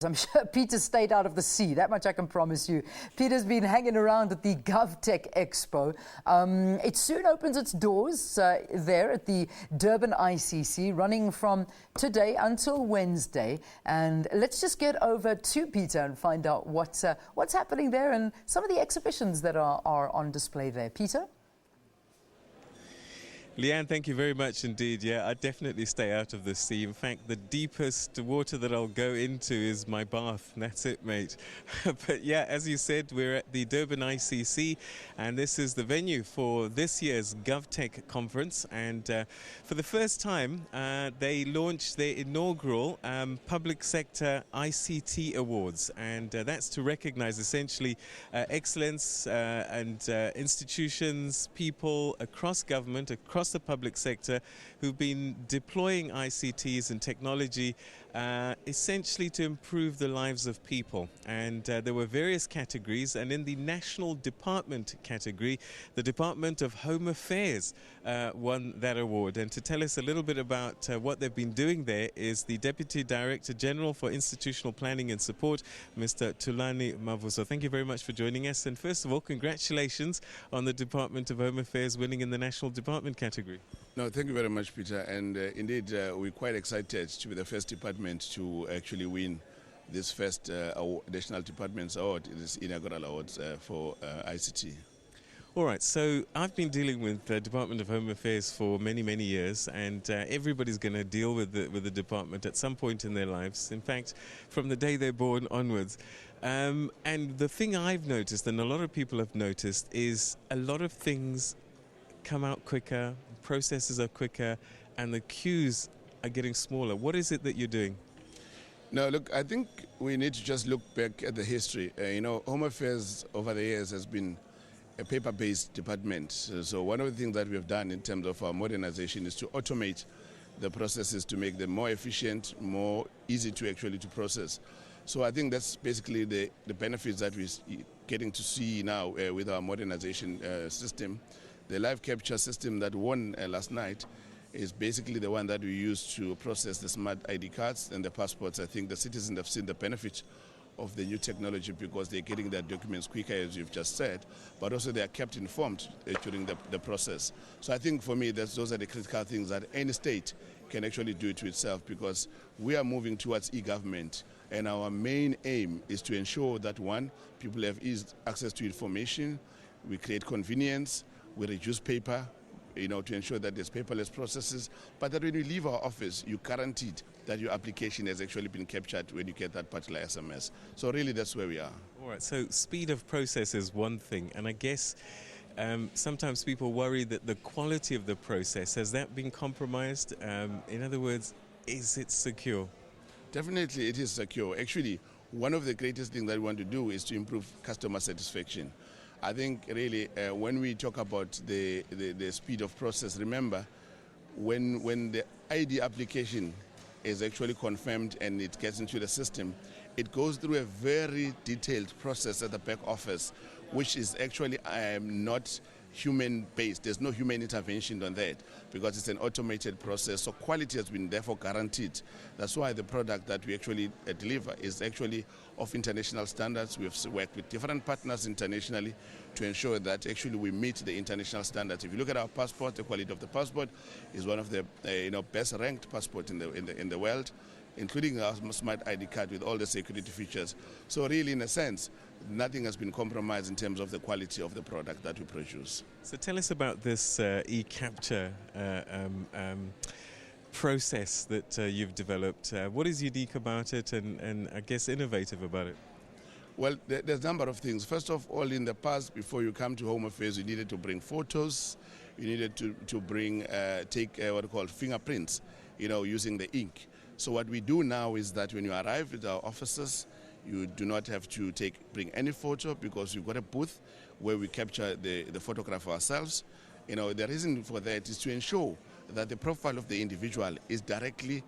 I'm sure Peter stayed out of the sea, that much I can promise you. Peter's been hanging around at the GovTech Expo. It soon opens its doors there at the Durban ICC, running from today until Wednesday. And let's just get over to Peter and find out what's happening there and some of the exhibitions that are on display there. Peter? Leanne, thank you very much indeed. Yeah, I definitely stay out of the sea. In fact, the deepest water that I'll go into is my bath. That's it, mate. But yeah, as you said, we're at the Durban ICC, and this is the venue for this year's GovTech conference. And for the first time, they launched their inaugural Public Sector ICT Awards. And that's to recognize essentially excellence and institutions, people across government, across the public sector who've been deploying ICTs and technology essentially to improve the lives of people. And there were various categories, and in the National Department category, the Department of Home Affairs won that award. And to tell us a little bit about what they've been doing there is the Deputy Director General for Institutional Planning and Support, Mr. Thulani Mavuso. Thank you very much for joining us. And first of all, congratulations on the Department of Home Affairs winning in the National Department category. No, thank you very much, Peter. And indeed, we're quite excited to be the first department to actually win this first National Department's Award, this inaugural award for ICT. All right, so I've been dealing with the Department of Home Affairs for many, many years, and everybody's going to deal with the department at some point in their lives. In fact, from the day they're born onwards. And the thing I've noticed, and a lot of people have noticed, is a lot of things come out quicker, processes are quicker, and the queues are getting smaller. What is it that you're doing? No, look, I think we need to just look back at the history. Home Affairs over the years has been a paper-based department. So one of the things that we have done in terms of our modernization is to automate the processes to make them more efficient, more easy to actually to process. So I think that's basically the benefits that we're getting to see now with our modernization system. The live capture system that won last night is basically the one that we use to process the smart ID cards and the passports. I think the citizens have seen the benefit of the new technology because they're getting their documents quicker, as you've just said, but also they are kept informed during the process. So I think for me, those are the critical things that any state can actually do it to itself, because we are moving towards e-government, and our main aim is to ensure that, one, people have easy access to information, we create convenience, we reduce paper, to ensure that there's paperless processes, but that when you leave our office, you're guaranteed that your application has actually been captured when you get that particular SMS. So really, that's where we are. All right, so speed of process is one thing, and I guess sometimes people worry that the quality of the process, has that been compromised? In other words, is it secure? Definitely it is secure. Actually, one of the greatest things that we want to do is to improve customer satisfaction. I think really when we talk about the speed of process, remember when the ID application is actually confirmed and it gets into the system, it goes through a very detailed process at the back office, which is actually not human-based. There's no human intervention on that because it's an automated process. So quality has been therefore guaranteed. That's why the product that we actually deliver is actually of international standards. We have worked with different partners internationally to ensure that actually we meet the international standards. If you look at our passport, the quality of the passport is one of the best ranked passport in the world, including our smart ID card with all the security features. So really, in a sense, nothing has been compromised in terms of the quality of the product that we produce. So tell us about this e-capture process that you've developed. What is unique about it and I guess innovative about it? Well, there's a number of things. First of all, in the past, before you come to Home Affairs, you needed to bring photos, you needed to bring, take what are called fingerprints, using the ink. So what we do now is that when you arrive at our offices, you do not have to bring any photo because we've got a booth where we capture the photograph ourselves. The reason for that is to ensure that the profile of the individual is directly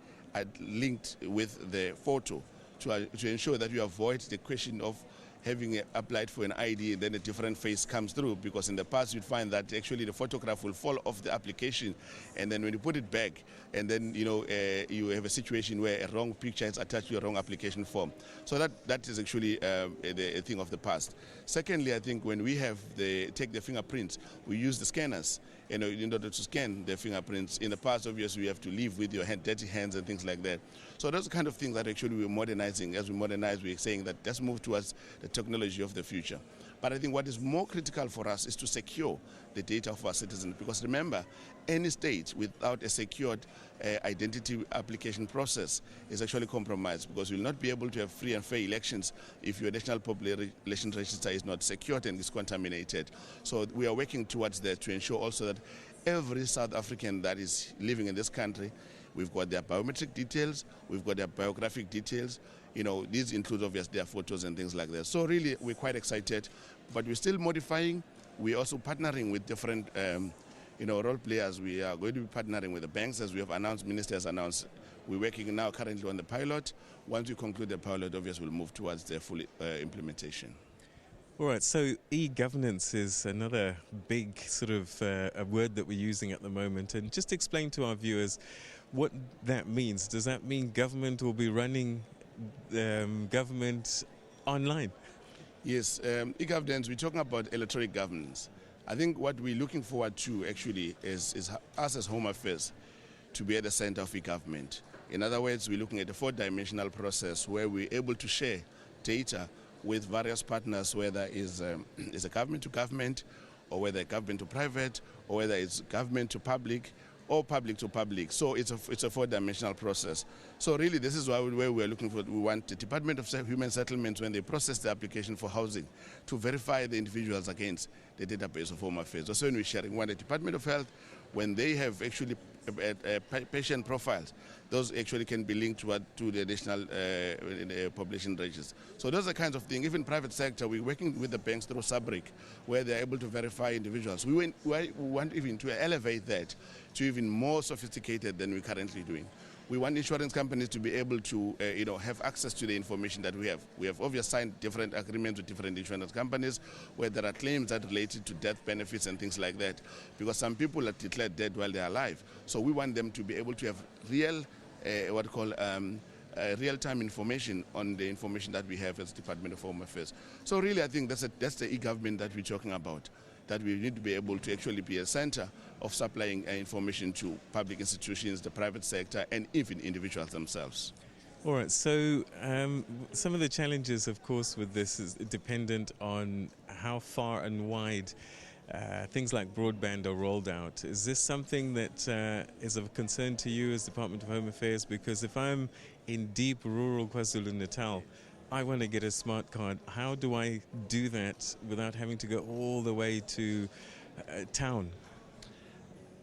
linked with the photo to ensure that you avoid the question of having applied for an ID, then a different face comes through, because in the past you'd find that actually the photograph will fall off the application, and then when you put it back, and then you have a situation where a wrong picture is attached to a wrong application form. So that is actually a thing of the past. Secondly, I think when we take the fingerprints, we use the scanners in order to scan the fingerprints. In the past, obviously, you have to live with your dirty hands and things like that. So those are the kind of things that actually we're modernizing. As we modernize, we're saying that let's move towards the technology of the future. But I think what is more critical for us is to secure the data of our citizens, because remember, any state without a secured identity application process is actually compromised, because you'll not be able to have free and fair elections if your national population register is not secured and is contaminated. So we are working towards that to ensure also that every South African that is living in this country, we've got their biometric details, we've got their biographic details. These include obviously their photos and things like that. So really, we're quite excited, but we're still modifying. We're also partnering with different, role players. We are going to be partnering with the banks, as we have announced, ministers announced. We're working now currently on the pilot. Once we conclude the pilot, obviously we'll move towards the full implementation. All right, so e-governance is another big sort of a word that we're using at the moment. And just explain to our viewers what that means. Does that mean government will be running government online? Yes, e-governance, we're talking about electronic governance. I think what we're looking forward to actually is us as Home Affairs to be at the center of e-government. In other words, we're looking at a four-dimensional process where we're able to share data with various partners, whether it's a government to government, or whether it's government to private, or whether it's government to public, or public to public. So it's a four-dimensional process. So really, this is where we're looking for. We want the Department of Human Settlements, when they process the application for housing, to verify the individuals against the database of Home Affairs. Also, when we're sharing, we want the Department of Health, when they have actually patient profiles, those actually can be linked to the national population registers. So those are kinds of things. Even private sector, we're working with the banks through SABC, where they're able to verify individuals. We want even to elevate that to even more sophisticated than we're currently doing. We want insurance companies to be able to have access to the information that we have. We have obviously signed different agreements with different insurance companies where there are claims that related to death benefits and things like that, because some people are declared dead while they are alive. So we want them to be able to have real, real-time information on the information that we have as Department of Home Affairs. So really, I think that's the e-government that we're talking about, that we need to be able to actually be a center of supplying information to public institutions, the private sector, and even individuals themselves. All right, so some of the challenges, of course, with this is dependent on how far and wide things like broadband are rolled out. Is this something that is of concern to you as Department of Home Affairs? Because if I'm in deep rural KwaZulu-Natal, I want to get a smart card. How do I do that without having to go all the way to town?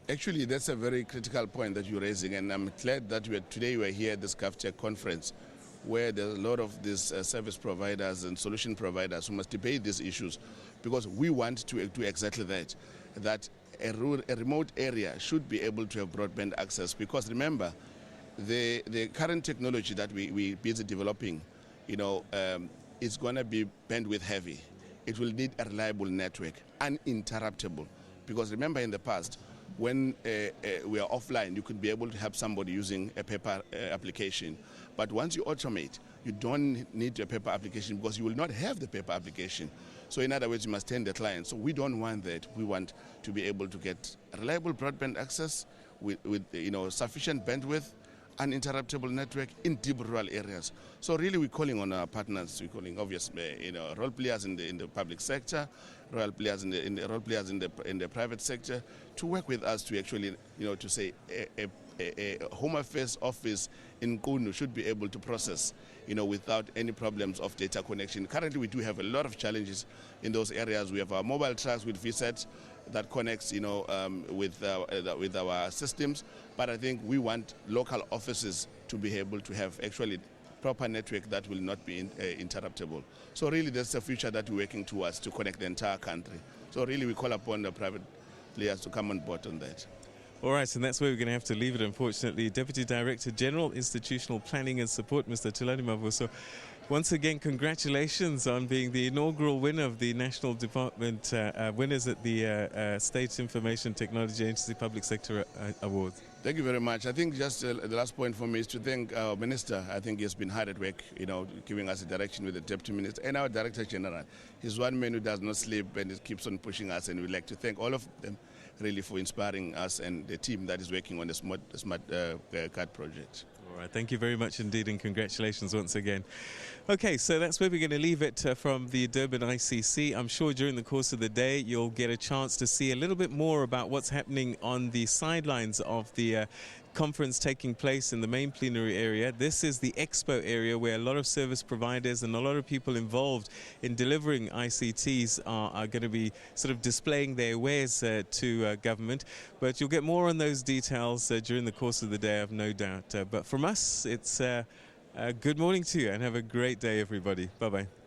Actually, that's a very critical point that you're raising, and I'm glad that today we're here at this GovTech conference, where there's a lot of these service providers and solution providers who must debate these issues, because we want to do exactly that a remote area should be able to have broadband access. Because remember, the current technology that we're busy developing, it's going to be bandwidth heavy. It will need a reliable network, uninterruptible. Because remember, in the past, when we are offline, you could be able to help somebody using a paper application. But once you automate, you don't need a paper application, because you will not have the paper application. So in other words, you must tend the client. So we don't want that. We want to be able to get reliable broadband access with sufficient bandwidth, uninterruptible network in deep rural areas. So really, we're calling on our partners. We're calling obviously, role players in the public sector, role players in the private sector, to work with us to actually, to say a Home Affairs office in Kunu should be able to process, without any problems of data connection. Currently, we do have a lot of challenges in those areas. We have our mobile trucks with VSET that connects, with our systems. But I think we want local offices to be able to have actually proper network that will not be interruptible. So really, that's the future that we're working towards, to connect the entire country. So really, we call upon the private players to come on board on that. All right, and that's where we're going to have to leave it, unfortunately. Deputy Director General, Institutional Planning and Support, Mr. Tulani Mavuso. Once again, congratulations on being the inaugural winner of the National Department winners at the State Information Technology Agency Public Sector Awards. Thank you very much. I think just the last point for me is to thank our Minister. I think he has been hard at work, giving us a direction with the Deputy Minister and our Director General. He's one man who does not sleep and he keeps on pushing us, and we'd like to thank all of them really for inspiring us and the team that is working on the smart card project. All right, thank you very much indeed, and congratulations once again. Okay, so that's where we're going to leave it from the Durban ICC. I'm sure during the course of the day you'll get a chance to see a little bit more about what's happening on the sidelines of the conference taking place in the main plenary area. This is the expo area where a lot of service providers and a lot of people involved in delivering ICTs are going to be sort of displaying their wares to government. But you'll get more on those details during the course of the day, I have no doubt. But from us, it's good morning to you and have a great day, everybody. Bye-bye.